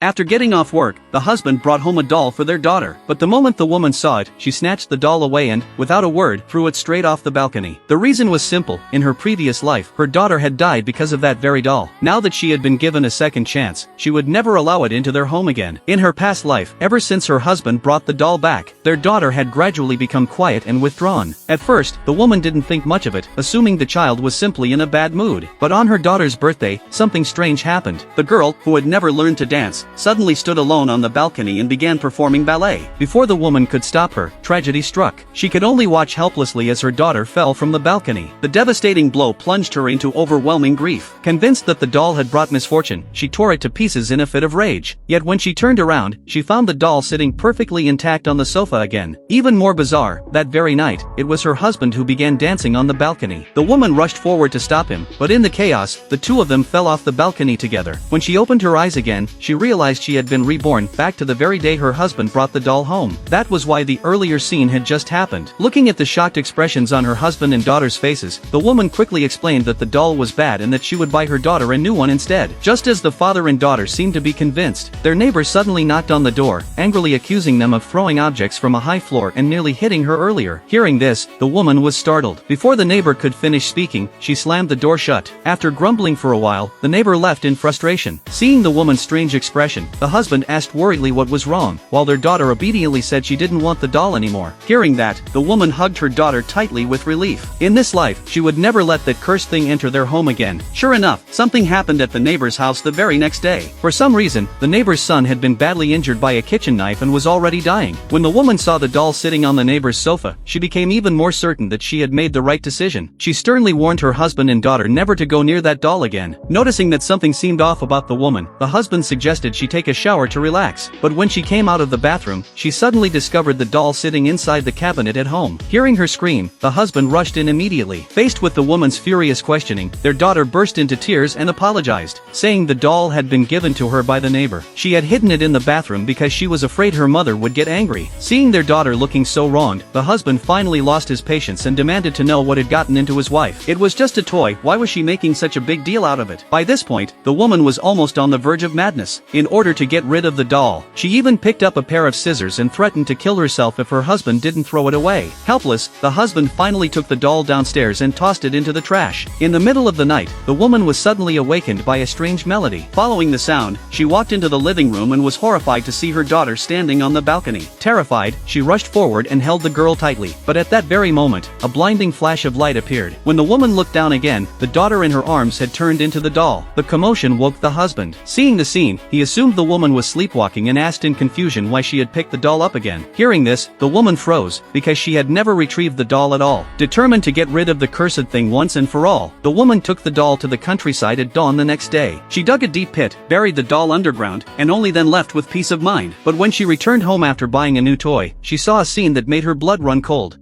After getting off work, the husband brought home a doll for their daughter, but the moment the woman saw it, she snatched the doll away and, without a word, threw it straight off the balcony. The reason was simple: in her previous life, her daughter had died because of that very doll. Now that she had been given a second chance, she would never allow it into their home again. In her past life, ever since her husband brought the doll back, their daughter had gradually become quiet and withdrawn. At first, the woman didn't think much of it, assuming the child was simply in a bad mood. But on her daughter's birthday, something strange happened. The girl, who had never learned to dance, suddenly stood alone on the balcony and began performing ballet. Before the woman could stop her, tragedy struck. She could only watch helplessly as her daughter fell from the balcony. The devastating blow plunged her into overwhelming grief. Convinced that the doll had brought misfortune, she tore it to pieces in a fit of rage. Yet when she turned around, she found the doll sitting perfectly intact on the sofa again. Even more bizarre, that very night, it was her husband who began dancing on the balcony. The woman rushed forward to stop him, but in the chaos, the two of them fell off the balcony together. When she opened her eyes again, she realized she had been reborn back to the very day her husband brought the doll home. That was why the earlier scene had just happened. Looking at the shocked expressions on her husband and daughter's faces, the woman quickly explained that the doll was bad and that she would buy her daughter a new one instead. Just as the father and daughter seemed to be convinced, their neighbor suddenly knocked on the door, angrily accusing them of throwing objects from a high floor and nearly hitting her earlier. Hearing this, the woman was startled. Before the neighbor could finish speaking, she slammed the door shut. After grumbling for a while, the neighbor left in frustration. Seeing the woman's strange expression, the husband asked worriedly what was wrong, while their daughter obediently said she didn't want the doll anymore. Hearing that, the woman hugged her daughter tightly with relief. In this life, she would never let that cursed thing enter their home again. Sure enough, something happened at the neighbor's house the very next day. For some reason, the neighbor's son had been badly injured by a kitchen knife and was already dying. When the woman saw the doll sitting on the neighbor's sofa, she became even more certain that she had made the right decision. She sternly warned her husband and daughter never to go near that doll again. Noticing that something seemed off about the woman, the husband suggested she take a shower to relax. But when she came out of the bathroom, she suddenly discovered the doll sitting inside the cabinet at home. Hearing her scream, the husband rushed in immediately. Faced with the woman's furious questioning, their daughter burst into tears and apologized, saying the doll had been given to her by the neighbor. She had hidden it in the bathroom because she was afraid her mother would get angry. Seeing their daughter looking so wronged, the husband finally lost his patience and demanded to know what had gotten into his wife. It was just a toy, why was she making such a big deal out of it? By this point, the woman was almost on the verge of madness. In order to get rid of the doll, she even picked up a pair of scissors and threatened to kill herself if her husband didn't throw it away. Helpless, the husband finally took the doll downstairs and tossed it into the trash. In the middle of the night, the woman was suddenly awakened by a strange melody. Following the sound, she walked into the living room and was horrified to see her daughter standing on the balcony. Terrified, she rushed forward and held the girl tightly. But at that very moment, a blinding flash of light appeared. When the woman looked down again, the daughter in her arms had turned into the doll. The commotion woke the husband. Seeing the scene, he assumed the woman was sleepwalking and asked in confusion why she had picked the doll up again. Hearing this, the woman froze, because she had never retrieved the doll at all. Determined to get rid of the cursed thing once and for all, the woman took the doll to the countryside at dawn the next day. She dug a deep pit, buried the doll underground, and only then left with peace of mind. But when she returned home after buying a new toy, she saw a scene that made her blood run cold.